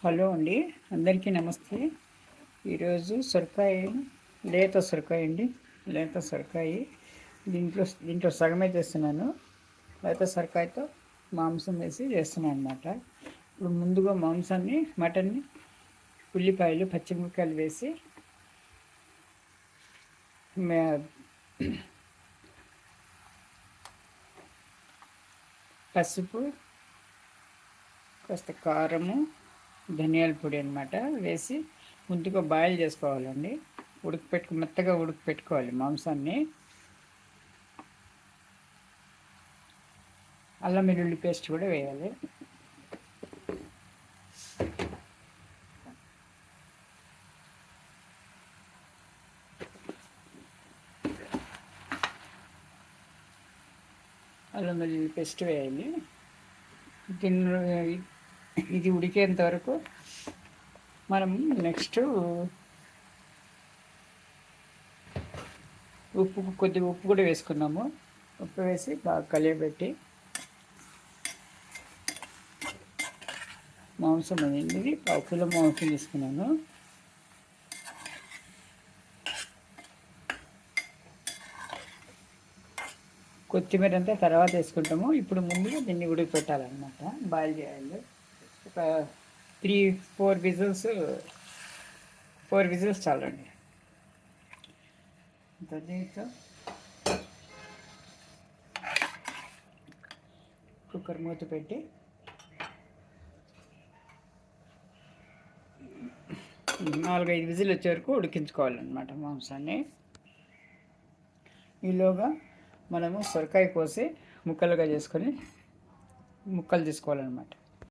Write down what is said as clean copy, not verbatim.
Hello అండి, అందరికీ నమస్తే. ఈరోజు సొరకాయ, లేత సొరకాయ అండి. లేత సొరకాయ దీంట్లో సగమే చేస్తున్నాను. లేత సొరకాయతో మాంసం వేసి చేస్తున్నాను అనమాట. ఇప్పుడు ముందుగా మాంసాన్ని, మటన్ని, ఉల్లిపాయలు, పచ్చిమిరపకాయలు వేసి పసుపు, కాస్త కారము, ధనియాల పొడి అనమాట వేసి ముందుగా బాయిల్ చేసుకోవాలండి. మెత్తగా ఉడకపెట్టుకోవాలి మాంసాన్ని. అల్లం వెల్లుల్లి పేస్ట్ కూడా వేయాలి. అల్లం వెల్లుల్లి పేస్ట్ వేయాలి. ఇది ఉడికేంత వరకు మనం నెక్స్ట్ కొద్దిగా ఉప్పు కూడా వేసుకున్నాము. ఉప్పు వేసి బాగా కలియబెట్టి మాంసం అనేది 1/2 కిలో మాంసం తీసుకున్నాను. కొత్తిమీర అంతా తర్వాత వేసుకుంటాము. ఇప్పుడు ముందుగా దీన్ని ఉడికిపెట్టాలన్నమాట. బాయిల్ చేయాలి. ఒక 3-4 విజిల్స్, 4 విజిల్స్ చాలండి. దీంతో కుక్కర్ మూత పెట్టి 4-5 విజిల్ వచ్చే వరకు ఉడికించుకోవాలన్నమాట మాంసాన్ని. ఈలోగా మనము సొరకాయ కోసి ముక్కలుగా చేసుకొని ముక్కలు తీసుకోవాలన్నమాట.